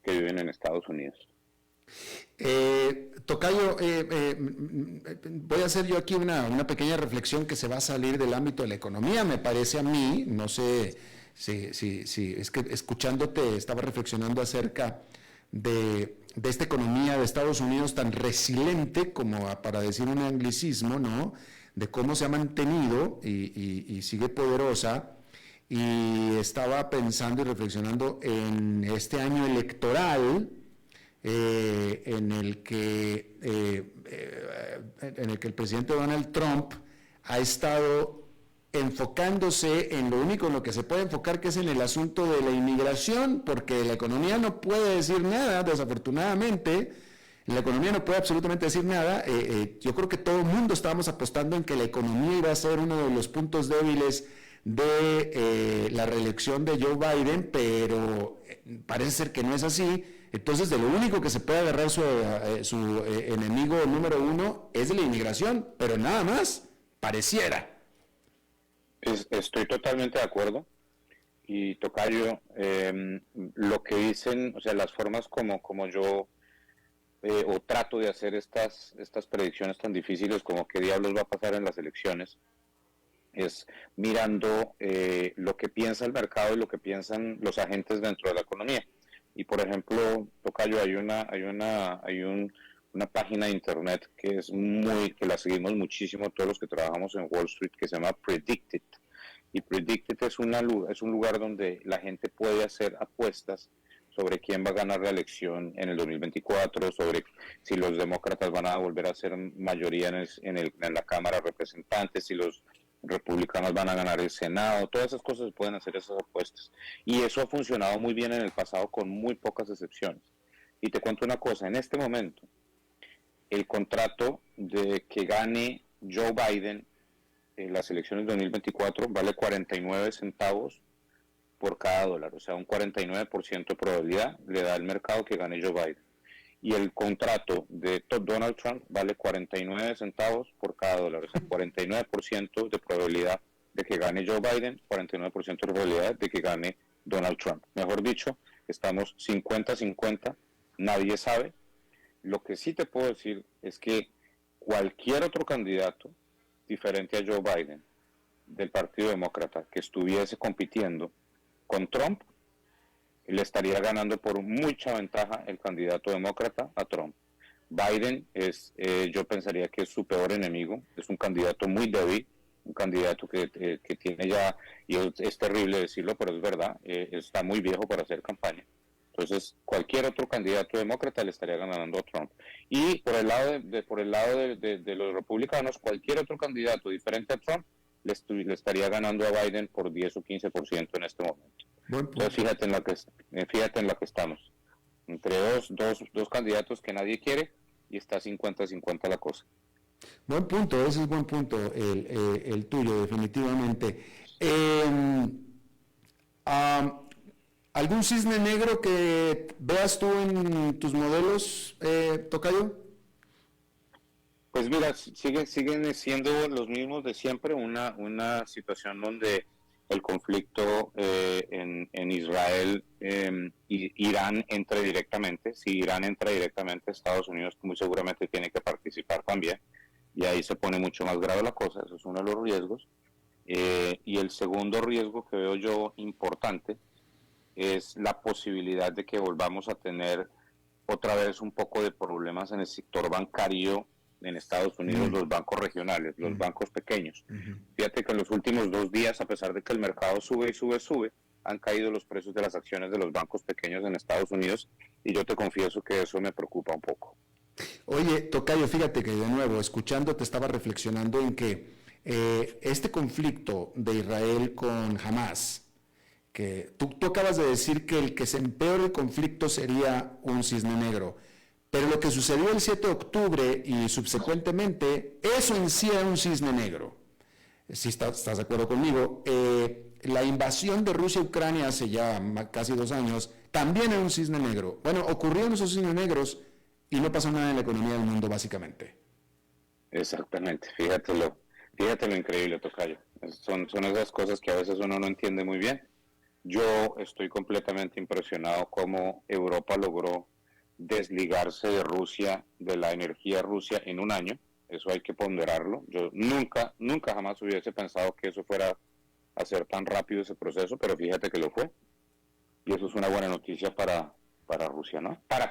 que viven en Estados Unidos. Tocayo, voy a hacer yo aquí una pequeña reflexión que se va a salir del ámbito de la economía, me parece a mí, no sé si es que escuchándote estaba reflexionando acerca de esta economía de Estados Unidos tan resiliente, como para decir un anglicismo, ¿no? De cómo se ha mantenido y sigue poderosa, y estaba pensando y reflexionando en este año electoral, en el que el presidente Donald Trump ha estado enfocándose en lo único en lo que se puede enfocar, que es en el asunto de la inmigración, porque la economía no puede decir nada, desafortunadamente, la economía no puede absolutamente decir nada. Yo creo que todo el mundo estábamos apostando en que la economía iba a ser uno de los puntos débiles de la reelección de Joe Biden, pero parece ser que no es así. Entonces, de lo único que se puede agarrar su enemigo número uno es de la inmigración, pero nada más, pareciera. Estoy totalmente de acuerdo. Y tocayo, lo que dicen, o sea, las formas como yo o trato de hacer estas predicciones tan difíciles como qué diablos va a pasar en las elecciones, es mirando lo que piensa el mercado y lo que piensan los agentes dentro de la economía. Y por ejemplo, tocayo, hay una página de internet que la seguimos muchísimo todos los que trabajamos en Wall Street, que se llama Predicted. Y Predicted es un lugar donde la gente puede hacer apuestas sobre quién va a ganar la elección en el 2024, sobre si los demócratas van a volver a ser mayoría en la Cámara de Representantes, si los republicanos van a ganar el Senado. Todas esas cosas se pueden hacer, esas apuestas. Y eso ha funcionado muy bien en el pasado, con muy pocas excepciones. Y te cuento una cosa, en este momento, el contrato de que gane Joe Biden las elecciones de 2024 vale 49 centavos por cada dólar, o sea, un 49% de probabilidad le da al mercado que gane Joe Biden. Y el contrato de Donald Trump vale 49 centavos por cada dólar, o sea, 49% de probabilidad de que gane Joe Biden, 49% de probabilidad de que gane Donald Trump. Mejor dicho, estamos 50-50, nadie sabe. Lo que sí te puedo decir es que cualquier otro candidato diferente a Joe Biden del Partido Demócrata que estuviese compitiendo con Trump, le estaría ganando por mucha ventaja el candidato demócrata a Trump. Biden yo pensaría que es su peor enemigo, es un candidato muy débil, un candidato que tiene ya, y es terrible decirlo, pero es verdad, está muy viejo para hacer campaña. Entonces, cualquier otro candidato demócrata le estaría ganando a Trump. Y por el lado de los republicanos, cualquier otro candidato diferente a Trump le estaría ganando a Biden por 10 o 15% en este momento. Entonces, fíjate en lo que estamos. Entre dos candidatos que nadie quiere y está 50-50 la cosa. Buen punto, ese es buen punto, el tuyo, definitivamente. ¿Algún cisne negro que veas tú en tus modelos, Tocayo? Pues mira, siguen siendo los mismos de siempre, una situación donde el conflicto en Israel y Irán entre directamente. Si Irán entra directamente, Estados Unidos muy seguramente tiene que participar también, y ahí se pone mucho más grave la cosa. Eso es uno de los riesgos. Y el segundo riesgo que veo yo importante es la posibilidad de que volvamos a tener otra vez un poco de problemas en el sector bancario en Estados Unidos, los bancos regionales, los bancos pequeños. Fíjate que en los últimos 2 días, a pesar de que el mercado sube, han caído los precios de las acciones de los bancos pequeños en Estados Unidos, y yo te confieso que eso me preocupa un poco. Oye, Tocayo, fíjate que de nuevo, escuchándote, estaba reflexionando en que este conflicto de Israel con Hamas, que tú acabas de decir que el que se empeore el conflicto sería un cisne negro, pero lo que sucedió el 7 de octubre y subsecuentemente, eso en sí era un cisne negro. Si estás de acuerdo conmigo, la invasión de Rusia a Ucrania hace ya casi 2 años, también era un cisne negro. Bueno, ocurrieron esos cisnes negros y no pasó nada en la economía del mundo, básicamente. Exactamente, fíjate lo increíble, Tocayo. Son esas cosas que a veces uno no entiende muy bien. Yo estoy completamente impresionado cómo Europa logró desligarse de Rusia, de la energía rusa en 1 año. Eso hay que ponderarlo. Yo nunca jamás hubiese pensado que eso fuera a ser tan rápido ese proceso, pero fíjate que lo fue. Y eso es una buena noticia para Rusia, ¿no? Para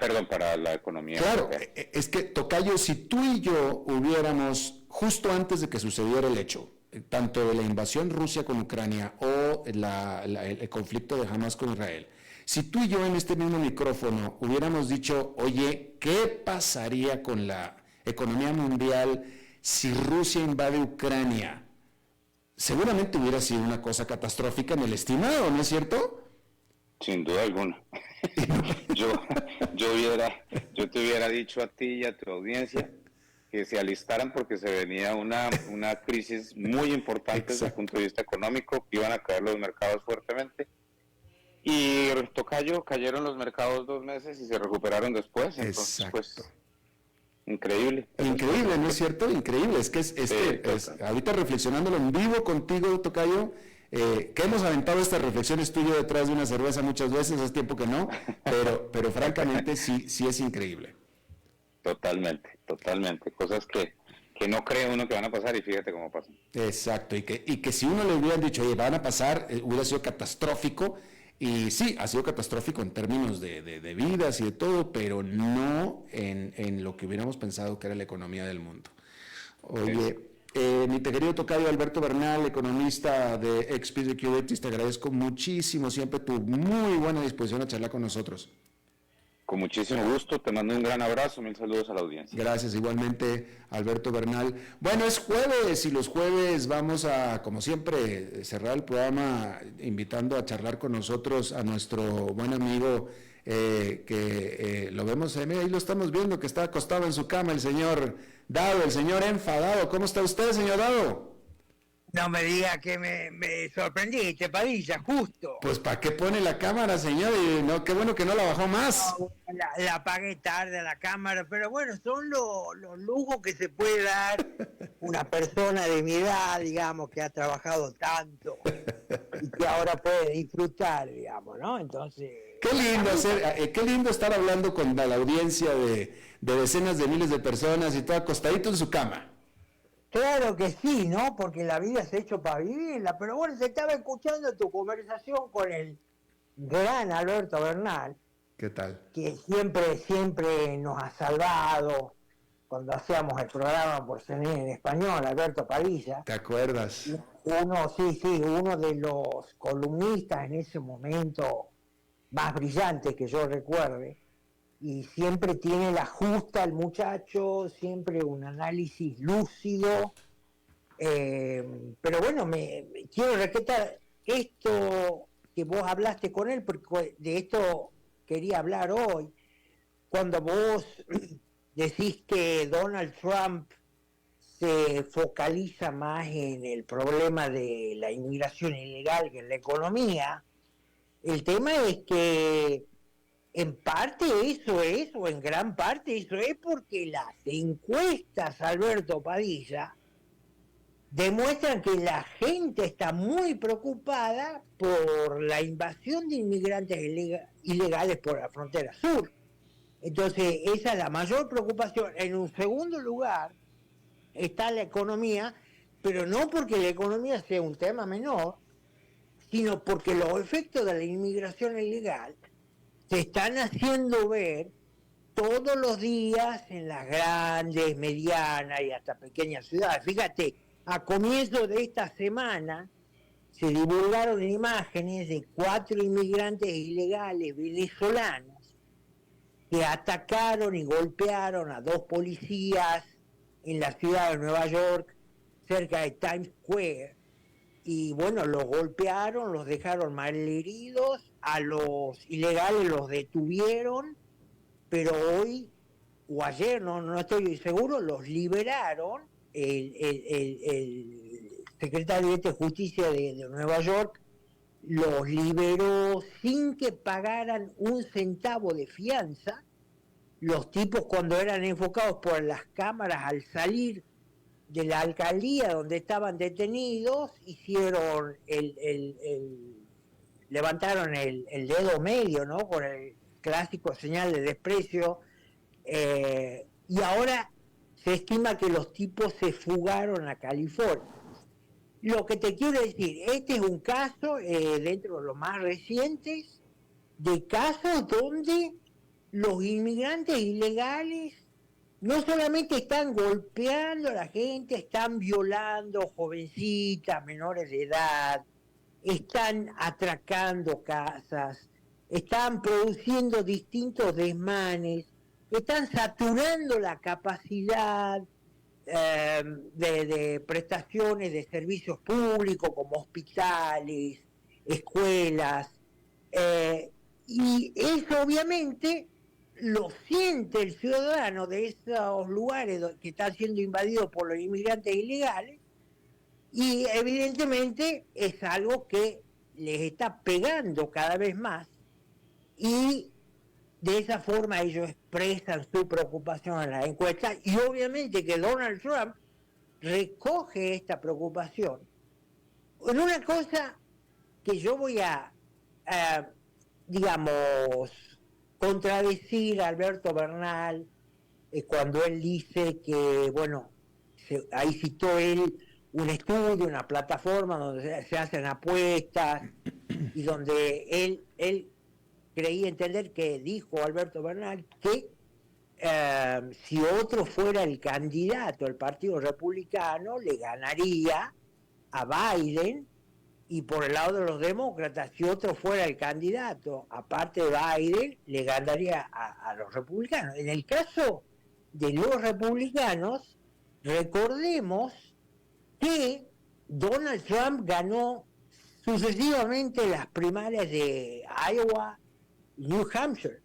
la economía. Claro, es que, Tocayo, si tú y yo hubiéramos, justo antes de que sucediera el hecho, tanto de la invasión Rusia con Ucrania o el conflicto de Hamas con Israel, si tú y yo en este mismo micrófono hubiéramos dicho, oye, ¿qué pasaría con la economía mundial si Rusia invade Ucrania? Seguramente hubiera sido una cosa catastrófica en el estimado, ¿no es cierto? Sin duda alguna. yo te hubiera dicho a ti y a tu audiencia que se alistaran porque se venía una crisis muy importante desde el punto de vista económico, que iban a caer los mercados fuertemente. Y cayeron los mercados 2 meses y se recuperaron después. Entonces, pues, increíble. Increíble, ¿no es cierto? Increíble. Es que ahorita reflexionándolo en vivo contigo, Tocayo, que hemos aventado estas reflexiones tuyas detrás de una cerveza muchas veces, hace tiempo que no, pero francamente sí es increíble. Totalmente. Cosas que no cree uno que van a pasar y fíjate cómo pasan. Exacto, y que si uno le hubieran dicho, oye, van a pasar, hubiera sido catastrófico. Y sí, ha sido catastrófico en términos de vidas y de todo, pero no en lo que hubiéramos pensado que era la economía del mundo. Oye, mi querido tocayo Alberto Bernal, economista de XP Securities, te agradezco muchísimo siempre tu muy buena disposición a charlar con nosotros. Con muchísimo gusto, te mando un gran abrazo, 1000 saludos a la audiencia. Gracias, igualmente, Alberto Bernal. Bueno, es jueves y los jueves vamos a, como siempre, cerrar el programa invitando a charlar con nosotros a nuestro buen amigo que lo vemos, ahí lo estamos viendo, que está acostado en su cama, el señor Dado, el señor enfadado. ¿Cómo está usted, señor Dado? No me diga que me sorprendiste, Padilla, justo. Pues ¿para qué pone la cámara, señor? Y no, qué bueno que no la bajó más. No, la apagué tarde la cámara, pero bueno, son los lujos que se puede dar una persona de mi edad, digamos, que ha trabajado tanto y que ahora puede disfrutar, digamos, ¿no? Entonces... Qué lindo estar hablando con la audiencia de decenas de miles de personas y todo acostadito en su cama. Claro que sí, ¿no? Porque la vida se ha hecho para vivirla. Pero bueno, se estaba escuchando tu conversación con el gran Alberto Bernal. ¿Qué tal? Que siempre nos ha salvado cuando hacíamos el programa por CNN en español, Alberto Padilla. ¿Te acuerdas? Uno de los columnistas en ese momento más brillantes que yo recuerde. Y siempre tiene la justa el muchacho, siempre un análisis lúcido, pero bueno, quiero rescatar esto que vos hablaste con él, porque de esto quería hablar hoy, cuando vos decís que Donald Trump se focaliza más en el problema de la inmigración ilegal que en la economía. El tema es que en parte eso es, o en gran parte eso es, porque las encuestas, Alberto Padilla, demuestran que la gente está muy preocupada por la invasión de inmigrantes ilegales por la frontera sur. Entonces, esa es la mayor preocupación. En un segundo lugar está la economía, pero no porque la economía sea un tema menor, sino porque los efectos de la inmigración ilegal se están haciendo ver todos los días en las grandes, medianas y hasta pequeñas ciudades. Fíjate, a comienzo de esta semana se divulgaron imágenes de 4 inmigrantes ilegales venezolanos que atacaron y golpearon a 2 policías en la ciudad de Nueva York, cerca de Times Square. Y bueno, los golpearon, los dejaron malheridos, a los ilegales los detuvieron, pero hoy o ayer, no estoy seguro, los liberaron. El secretario de Justicia de Nueva York los liberó sin que pagaran un centavo de fianza. Los tipos, cuando eran enfocados por las cámaras al salir de la alcaldía donde estaban detenidos, hicieron levantaron el dedo medio, ¿no? Con el clásico señal de desprecio, y ahora se estima que los tipos se fugaron a California. Lo que te quiero decir, este es un caso, dentro de los más recientes, de casos donde los inmigrantes ilegales no solamente están golpeando a la gente, están violando jovencitas, menores de edad, están atracando casas, están produciendo distintos desmanes, están saturando la capacidad de prestaciones de servicios públicos como hospitales, escuelas, y eso obviamente lo siente el ciudadano de esos lugares que están siendo invadidos por los inmigrantes ilegales, y evidentemente es algo que les está pegando cada vez más, y de esa forma ellos expresan su preocupación en las encuestas, y obviamente que Donald Trump recoge esta preocupación en una cosa que yo voy a digamos, contradecir a Alberto Bernal cuando él dice que, bueno, ahí citó él un estudio, una plataforma donde se hacen apuestas y donde él creía entender que dijo Alberto Bernal que si otro fuera el candidato del Partido Republicano le ganaría a Biden, y por el lado de los demócratas, si otro fuera el candidato, aparte de Biden, le ganaría a los republicanos. En el caso de los republicanos, recordemos que Donald Trump ganó sucesivamente las primarias de Iowa y New Hampshire,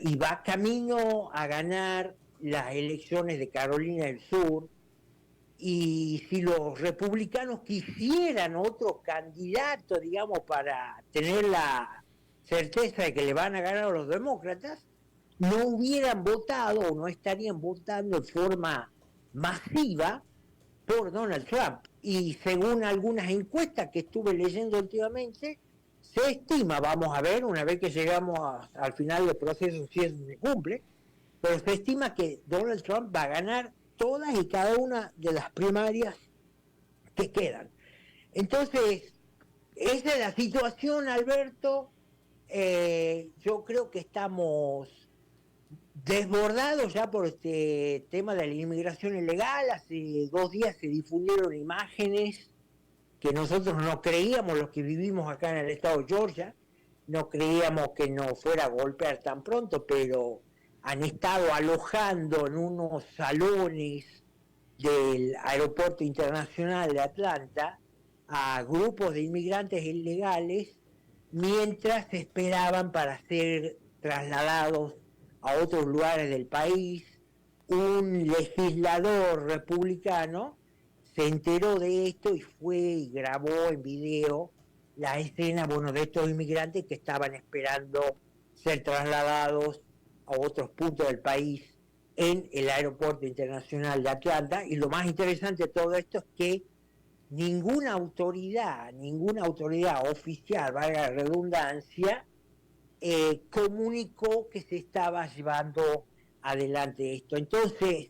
y va camino a ganar las elecciones de Carolina del Sur, y si los republicanos quisieran otro candidato, digamos, para tener la certeza de que le van a ganar a los demócratas, no hubieran votado o no estarían votando en forma masiva por Donald Trump. Y según algunas encuestas que estuve leyendo últimamente, se estima, vamos a ver, una vez que llegamos al final del proceso, si eso se cumple, pero se estima que Donald Trump va a ganar todas y cada una de las primarias que quedan. Entonces, esa es la situación, Alberto. Yo creo que estamos desbordados ya por este tema de la inmigración ilegal. Hace 2 días se difundieron imágenes que nosotros no creíamos, los que vivimos acá en el estado de Georgia, no creíamos que nos fuera a golpear tan pronto, pero han estado alojando en unos salones del Aeropuerto Internacional de Atlanta a grupos de inmigrantes ilegales mientras esperaban para ser trasladados a otros lugares del país. Un legislador republicano se enteró de esto y fue y grabó en video la escena, de estos inmigrantes que estaban esperando ser trasladados a otros puntos del país en el Aeropuerto Internacional de Atlanta. Y lo más interesante de todo esto es que ninguna autoridad oficial, valga la redundancia, comunicó que se estaba llevando adelante esto. Entonces,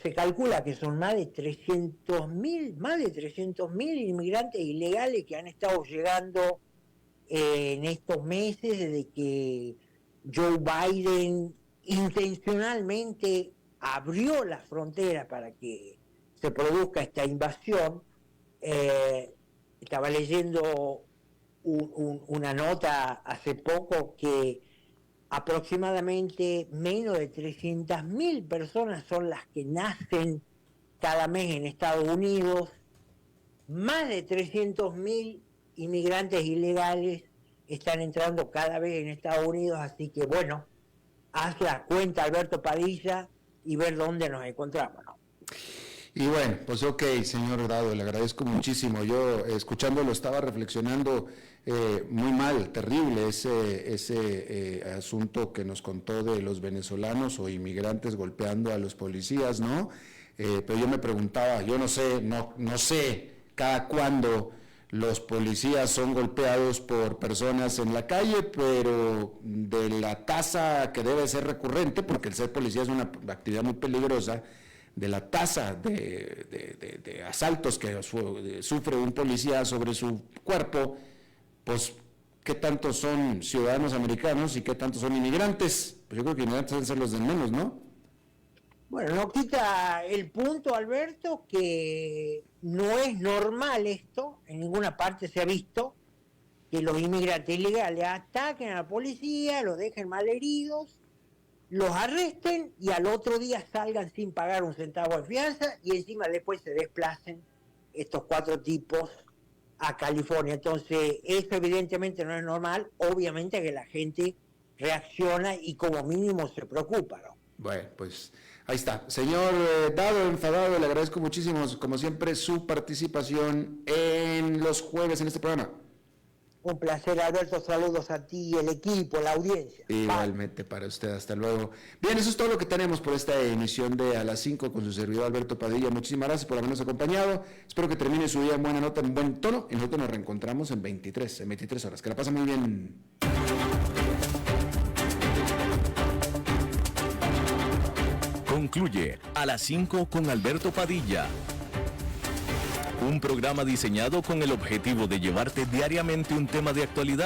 se calcula que son más de 300.000 inmigrantes ilegales que han estado llegando en estos meses desde que Joe Biden intencionalmente abrió las fronteras para que se produzca esta invasión. Estaba leyendo una nota hace poco que aproximadamente menos de 300.000 personas son las que nacen cada mes en Estados Unidos, más de 300.000 inmigrantes ilegales están entrando cada vez en Estados Unidos, así que haz la cuenta, Alberto Padilla, y ver dónde nos encontramos, ¿no? Y bueno, pues ok, señor Dado, le agradezco muchísimo. Yo, escuchándolo, estaba reflexionando muy mal, terrible ese asunto que nos contó de los venezolanos o inmigrantes golpeando a los policías, ¿no? Pero yo me preguntaba, yo no sé cada cuándo los policías son golpeados por personas en la calle, pero de la tasa que debe ser recurrente, porque el ser policía es una actividad muy peligrosa, de la tasa de asaltos que sufre un policía sobre su cuerpo, pues qué tantos son ciudadanos americanos y qué tantos son inmigrantes. Pues yo creo que inmigrantes deben ser los de menos, ¿no? Bueno, no quita el punto, Alberto, que no es normal esto, en ninguna parte se ha visto, que los inmigrantes ilegales ataquen a la policía, los dejen malheridos, los arresten y al otro día salgan sin pagar un centavo de fianza y encima después se desplacen estos 4 tipos a California. Entonces, eso evidentemente no es normal, obviamente que la gente reacciona y como mínimo se preocupa, ¿no? Bueno, pues ahí está. Señor Dado Enfadado, le agradezco muchísimo, como siempre, su participación en los jueves en este programa. Un placer, Alberto. Saludos a ti, el equipo, la audiencia. Igualmente para usted, hasta luego. Bien, eso es todo lo que tenemos por esta emisión de A las 5 con su servidor Alberto Padilla. Muchísimas gracias por habernos acompañado. Espero que termine su día en buena nota, en buen tono. Y nosotros nos reencontramos en 23 horas. Que la pasen muy bien. Concluye A las 5 con Alberto Padilla. Un programa diseñado con el objetivo de llevarte diariamente un tema de actualidad.